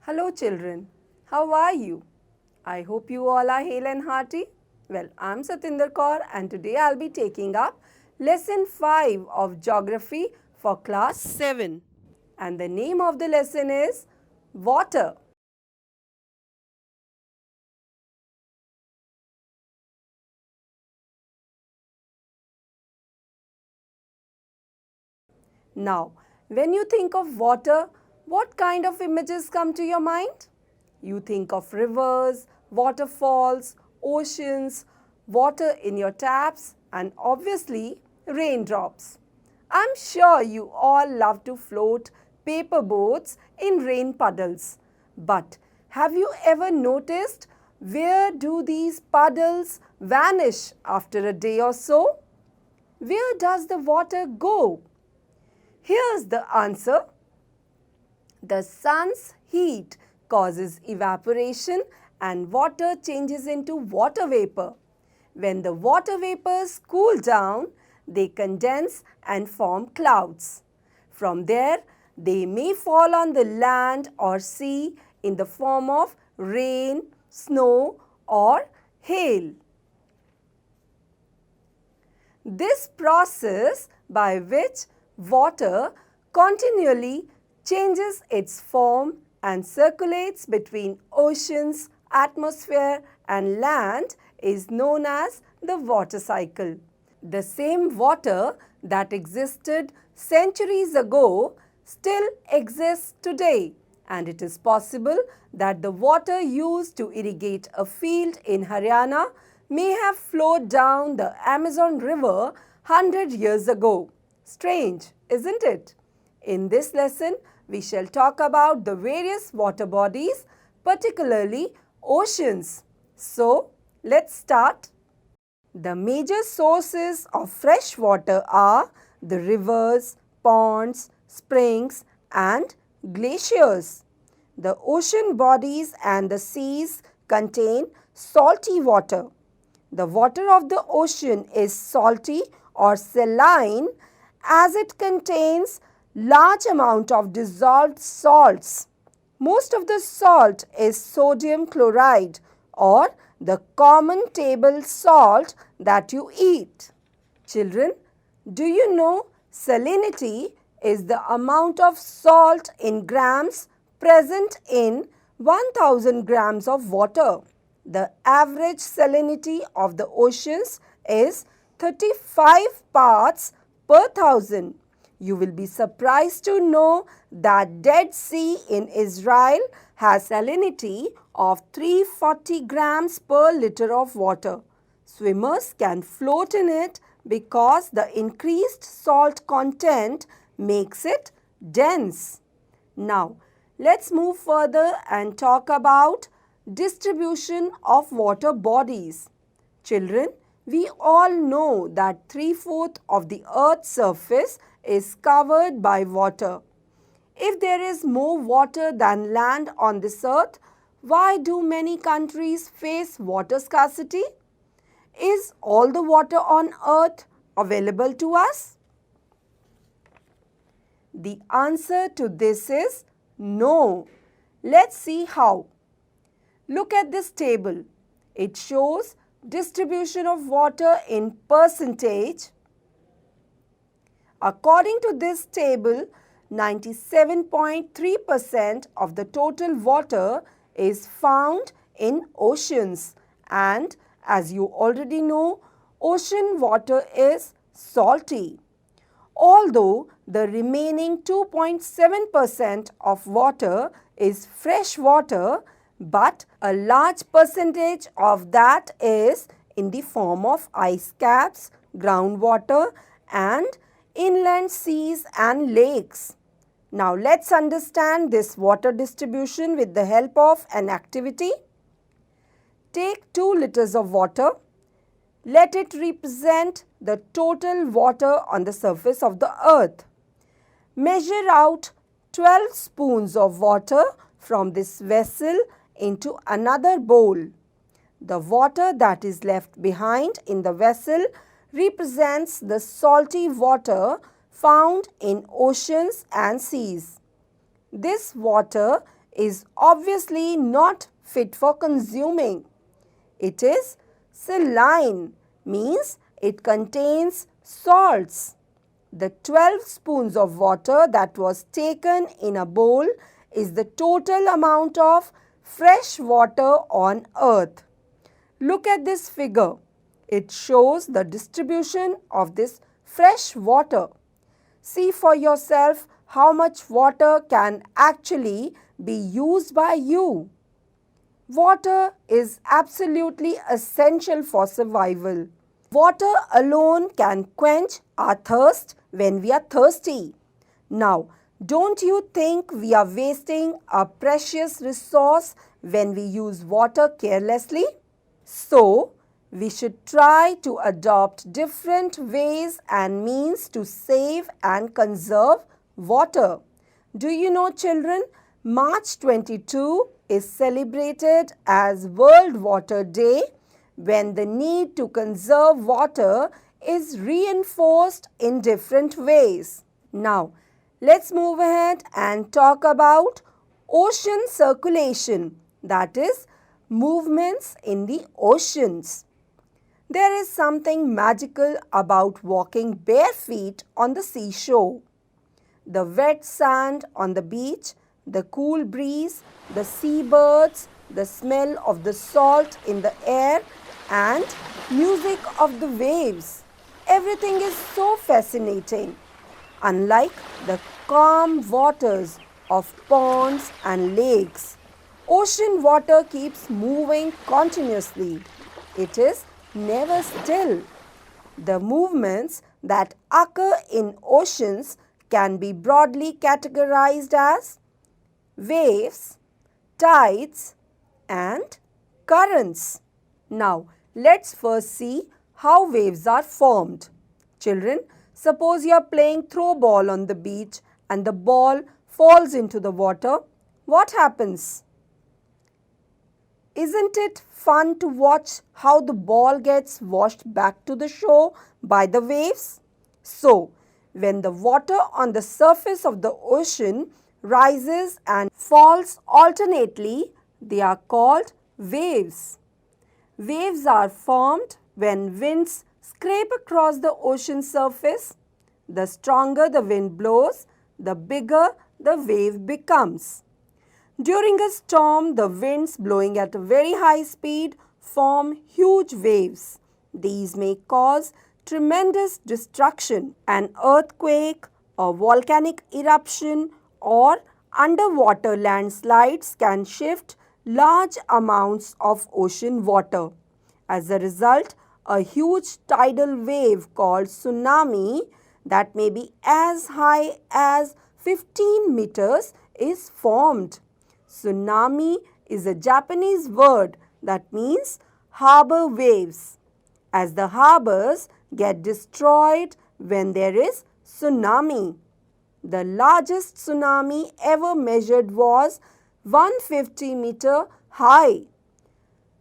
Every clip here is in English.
Hello children, how are you? I hope you all are hale and hearty. Well, I'm Satinder Kaur and today I'll be taking up lesson 5 of geography for class 7. And the name of the lesson is water. Now, when you think of water, what kind of images come to your mind? You think of rivers, waterfalls, oceans, water in your taps, and obviously raindrops. I'm sure you all love to float paper boats in rain puddles. But have you ever noticed where do these puddles vanish after a day or so? Where does the water go? Here's the answer. The sun's heat causes evaporation and water changes into water vapor. When the water vapors cool down, they condense and form clouds. From there, they may fall on the land or sea in the form of rain, snow, or hail. This process by which water continually changes its form and circulates between oceans, atmosphere and land is known as the water cycle. The same water that existed centuries ago still exists today, and it is possible that the water used to irrigate a field in Haryana may have flowed down the Amazon River 100 years ago. Strange, isn't it? In this lesson, we shall talk about the various water bodies, particularly oceans. So, let's start. The major sources of fresh water are the rivers, ponds, springs, and glaciers. The ocean bodies and the seas contain salty water. The water of the ocean is salty or saline as it contains large amount of dissolved salts. Most of the salt is sodium chloride or the common table salt that you eat. Children, do you know salinity is the amount of salt in grams present in 1000 grams of water? The average salinity of the oceans is 35 parts per thousand. You will be surprised to know that Dead Sea in Israel has salinity of 340 grams per liter of water. Swimmers can float in it because the increased salt content makes it dense. Now, let's move further and talk about distribution of water bodies. Children, we all know that 3/4 of the Earth's surface is covered by water. If there is more water than land on this earth, why do many countries face water scarcity? Is all the water on earth available to us? The answer to this is no. Let's see how. Look at this table. It shows distribution of water in percentage. According to this table, 97.3% of the total water is found in oceans, and as you already know, ocean water is salty. Although the remaining 2.7% of water is fresh water, but a large percentage of that is in the form of ice caps, groundwater and inland seas and lakes. Now let's understand this water distribution with the help of an activity. Take 2 liters of water. Let it represent the total water on the surface of the earth. Measure out 12 spoons of water from this vessel into another bowl. The water that is left behind in the vessel represents the salty water found in oceans and seas. This water is obviously not fit for consuming. It is saline, means it contains salts. The 12 spoons of water that was taken in a bowl is the total amount of fresh water on earth. Look at this figure. It shows the distribution of this fresh water. See for yourself how much water can actually be used by you. Water is absolutely essential for survival. Water alone can quench our thirst when we are thirsty. Now, don't you think we are wasting a precious resource when we use water carelessly? So, we should try to adopt different ways and means to save and conserve water. Do you know, children, March 22 is celebrated as World Water Day, when the need to conserve water is reinforced in different ways. Now, let's move ahead and talk about ocean circulation, that is, movements in the oceans. There is something magical about walking bare feet on the seashore. The wet sand on the beach, the cool breeze, the seabirds, the smell of the salt in the air, and music of the waves. Everything is so fascinating. Unlike the calm waters of ponds and lakes, ocean water keeps moving continuously. It is never still. The movements that occur in oceans can be broadly categorized as waves, tides, and currents. Now, let's first see how waves are formed. Children, suppose you are playing throw ball on the beach and the ball falls into the water. What happens? Isn't it fun to watch how the ball gets washed back to the shore by the waves? So, when the water on the surface of the ocean rises and falls alternately, they are called waves. Waves are formed when winds scrape across the ocean surface. The stronger the wind blows, the bigger the wave becomes. During a storm, the winds blowing at a very high speed form huge waves. These may cause tremendous destruction. An earthquake, a volcanic eruption, or underwater landslides can shift large amounts of ocean water. As a result, a huge tidal wave called tsunami that may be as high as 15 meters is formed. Tsunami is a Japanese word that means harbor waves, as the harbors get destroyed when there is tsunami. The largest tsunami ever measured was 150-meter high.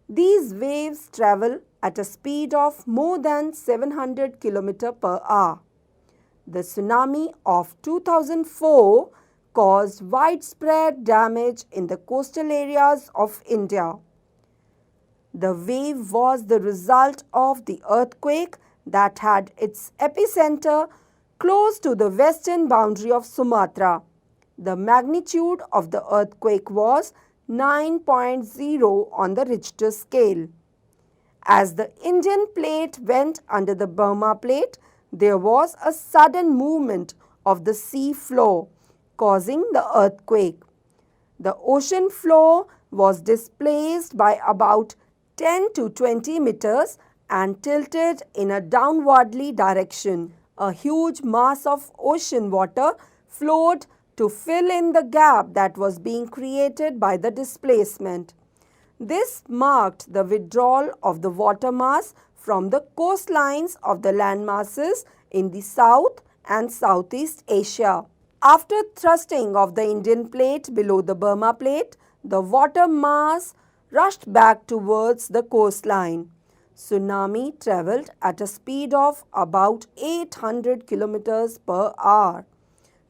These waves travel at a speed of more than 700 km per hour. The tsunami of 2004 caused widespread damage in the coastal areas of India. The wave was the result of the earthquake that had its epicenter close to the western boundary of Sumatra. The magnitude of the earthquake was 9.0 on the Richter scale. As the Indian plate went under the Burma plate, there was a sudden movement of the sea floor, causing the earthquake. The ocean floor was displaced by about 10 to 20 meters and tilted in a downwardly direction. A huge mass of ocean water flowed to fill in the gap that was being created by the displacement. This marked the withdrawal of the water mass from the coastlines of the land masses in the South and Southeast Asia. After thrusting of the Indian plate below the Burma plate, the water mass rushed back towards the coastline. Tsunami travelled at a speed of about 800 km per hour,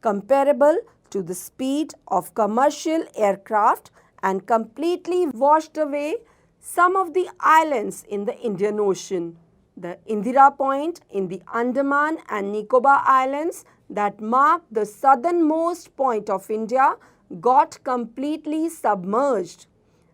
comparable to the speed of commercial aircraft and completely washed away some of the islands in the Indian Ocean. The Indira Point in the Andaman and Nicobar Islands that marked the southernmost point of India got completely submerged.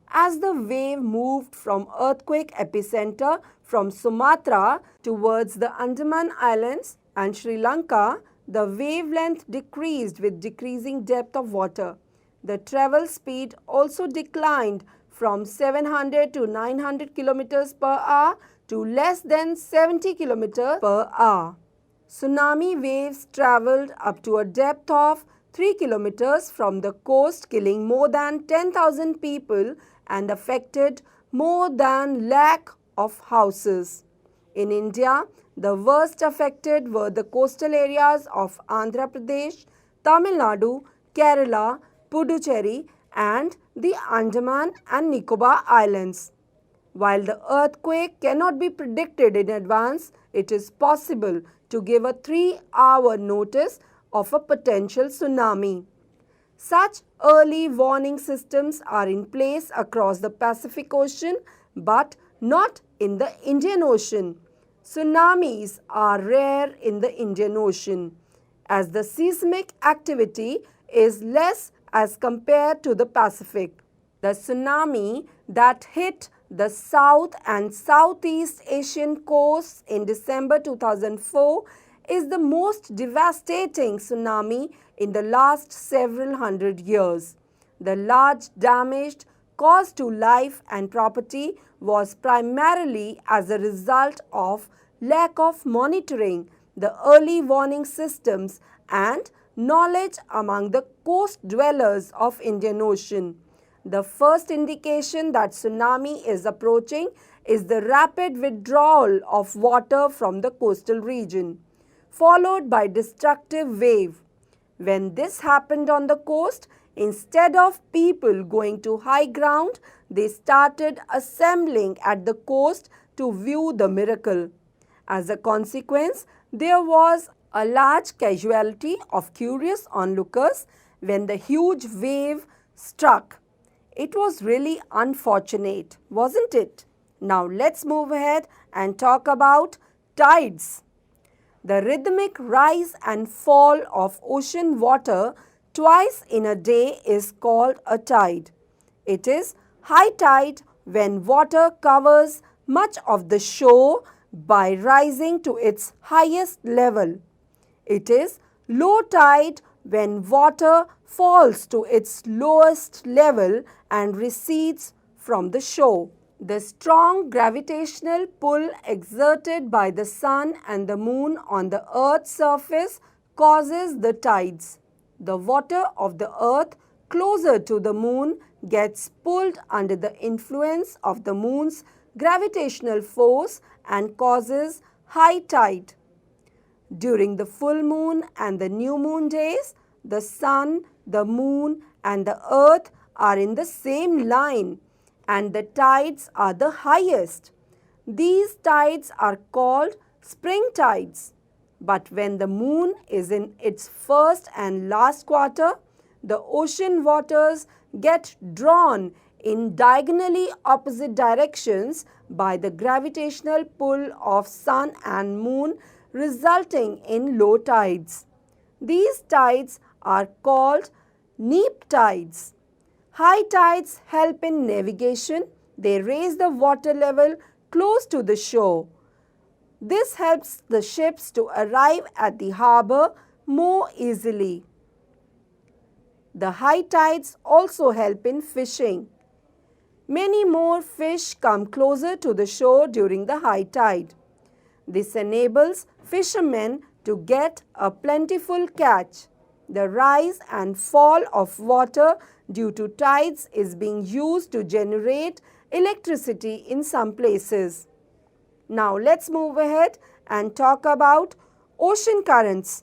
As the wave moved from earthquake epicenter from Sumatra towards the Andaman Islands and Sri Lanka, the wavelength decreased with decreasing depth of water. The travel speed also declined from 700 to 900 km per hour to less than 70 km per hour. Tsunami waves travelled up to a depth of 3 km from the coast, killing more than 10,000 people and affected more than lakh of houses. In India, the worst affected were the coastal areas of Andhra Pradesh, Tamil Nadu, Kerala, Puducherry and the Andaman and Nicobar Islands. While the earthquake cannot be predicted in advance, it is possible to give a 3-hour notice of a potential tsunami. Such early warning systems are in place across the Pacific Ocean but not in the Indian Ocean. Tsunamis are rare in the Indian Ocean as the seismic activity is less as compared to the Pacific. The tsunami that hit the South and Southeast Asian coasts in December 2004 is the most devastating tsunami in the last several hundred years. The large damage caused to life and property was primarily as a result of lack of monitoring, the early warning systems and knowledge among the coast dwellers of Indian Ocean. The first indication that tsunami is approaching is the rapid withdrawal of water from the coastal region, followed by destructive wave. When this happened on the coast, instead of people going to high ground, they started assembling at the coast to view the miracle. As a consequence, there was a large casualty of curious onlookers when the huge wave struck. It was really unfortunate, wasn't it? Now let's move ahead and talk about tides. The rhythmic rise and fall of ocean water twice in a day is called a tide. It is high tide when water covers much of the shore by rising to its highest level. It is low tide when water falls to its lowest level and recedes from the shore. The strong gravitational pull exerted by the sun and the moon on the earth's surface causes the tides. The water of the earth closer to the moon gets pulled under the influence of the moon's gravitational force and causes high tide. During the full moon and the new moon days, the sun, the moon and the earth are in the same line and the tides are the highest. These tides are called spring tides. But when the moon is in its first and last quarter, the ocean waters get drawn in diagonally opposite directions by the gravitational pull of sun and moon, resulting in low tides. These tides are called neap tides. High tides help in navigation. They raise the water level close to the shore. This helps the ships to arrive at the harbour more easily. The high tides also help in fishing. Many more fish come closer to the shore during the high tide. This enables fishermen to get a plentiful catch. The rise and fall of water due to tides is being used to generate electricity in some places. Now let's move ahead and talk about ocean currents.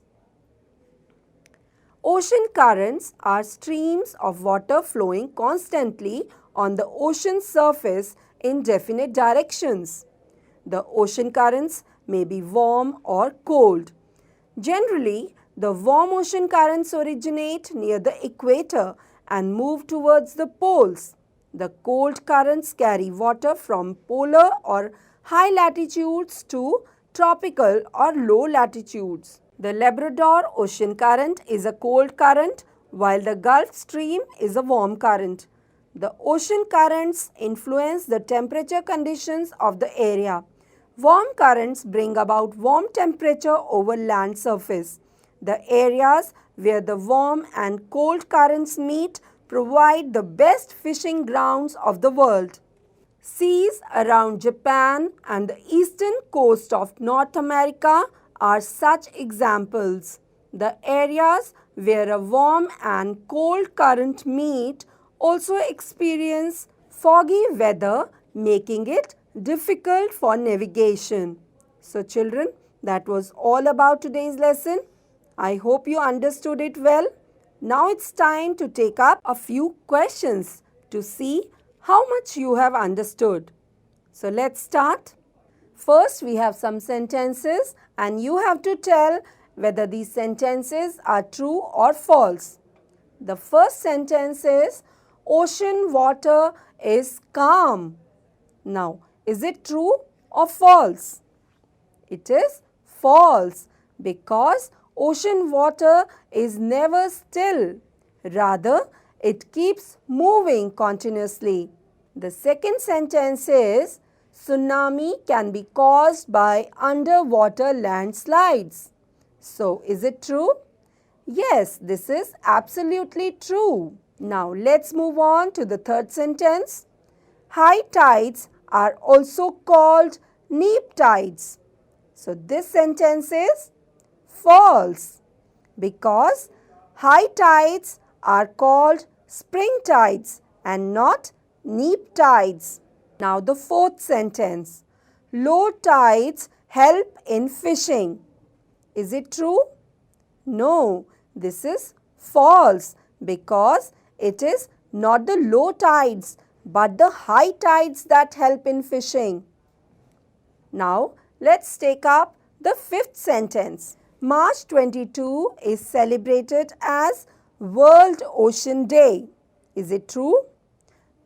Ocean currents are streams of water flowing constantly on the ocean surface in definite directions. The ocean currents may be warm or cold. Generally, The warm ocean currents originate near the equator and move towards the poles. The cold currents carry water from polar or high latitudes to tropical or low latitudes. The Labrador Ocean Current is a cold current while the Gulf Stream is a warm current. The ocean currents influence the temperature conditions of the area. Warm currents bring about warm temperature over land surface. The areas where the warm and cold currents meet provide the best fishing grounds of the world. Seas around Japan and the eastern coast of North America are such examples. The areas where a warm and cold current meet also experience foggy weather, making it difficult for navigation. So children, that was all about today's lesson. I hope you understood it well. Now it's time to take up a few questions to see how much you have understood. So let's start. First, we have some sentences and you have to tell whether these sentences are true or false. The first sentence is, ocean water is calm. Now, is it true or false? It is false because ocean water is never still. Rather, it keeps moving continuously. The second sentence is, tsunami can be caused by underwater landslides. So, is it true? Yes, this is absolutely true. Now, let's move on to the third sentence. High tides are also called neap tides. So, this sentence is false because high tides are called spring tides and not neap tides. Now, the fourth sentence. Low tides help in fishing. Is it true? No, this is false because it is not the low tides but the high tides that help in fishing. Now, let's take up the fifth sentence. March 22 is celebrated as World Ocean Day. Is it true?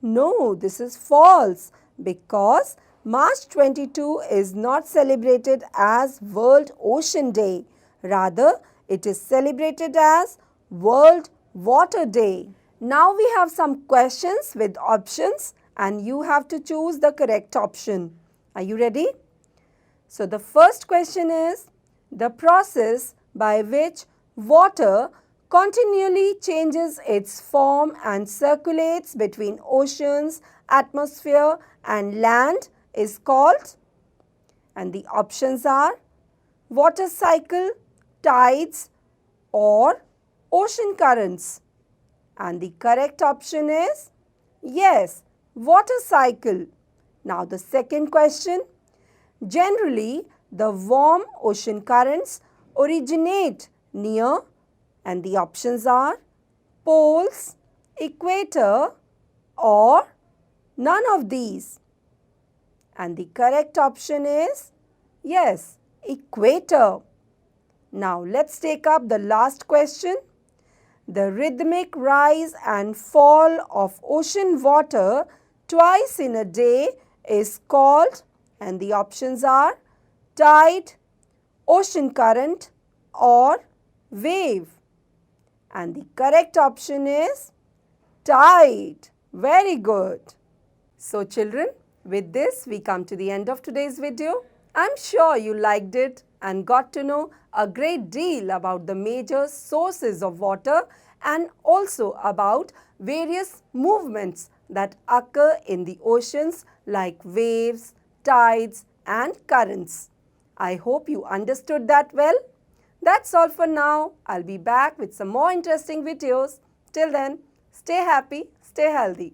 No, this is false because March 22 is not celebrated as World Ocean Day. Rather, it is celebrated as World Water Day. Now we have some questions with options and you have to choose the correct option. Are you ready? So the first question is, the process by which water continually changes its form and circulates between oceans, atmosphere and land is called, and the options are water cycle, tides or ocean currents. And the correct option is yes, water cycle. Now the second question. Generally, the warm ocean currents originate near, and the options are poles, equator or none of these. And the correct option is yes, equator. Now let's take up the last question. The rhythmic rise and fall of ocean water twice in a day is called, and the options are tide, ocean current or wave. And the correct option is tide. Very good. So children, with this we come to the end of today's video. I'm sure you liked it and got to know a great deal about the major sources of water and also about various movements that occur in the oceans like waves, tides and currents. I hope you understood that well. That's all for now. I'll be back with some more interesting videos. Till then, stay happy, stay healthy.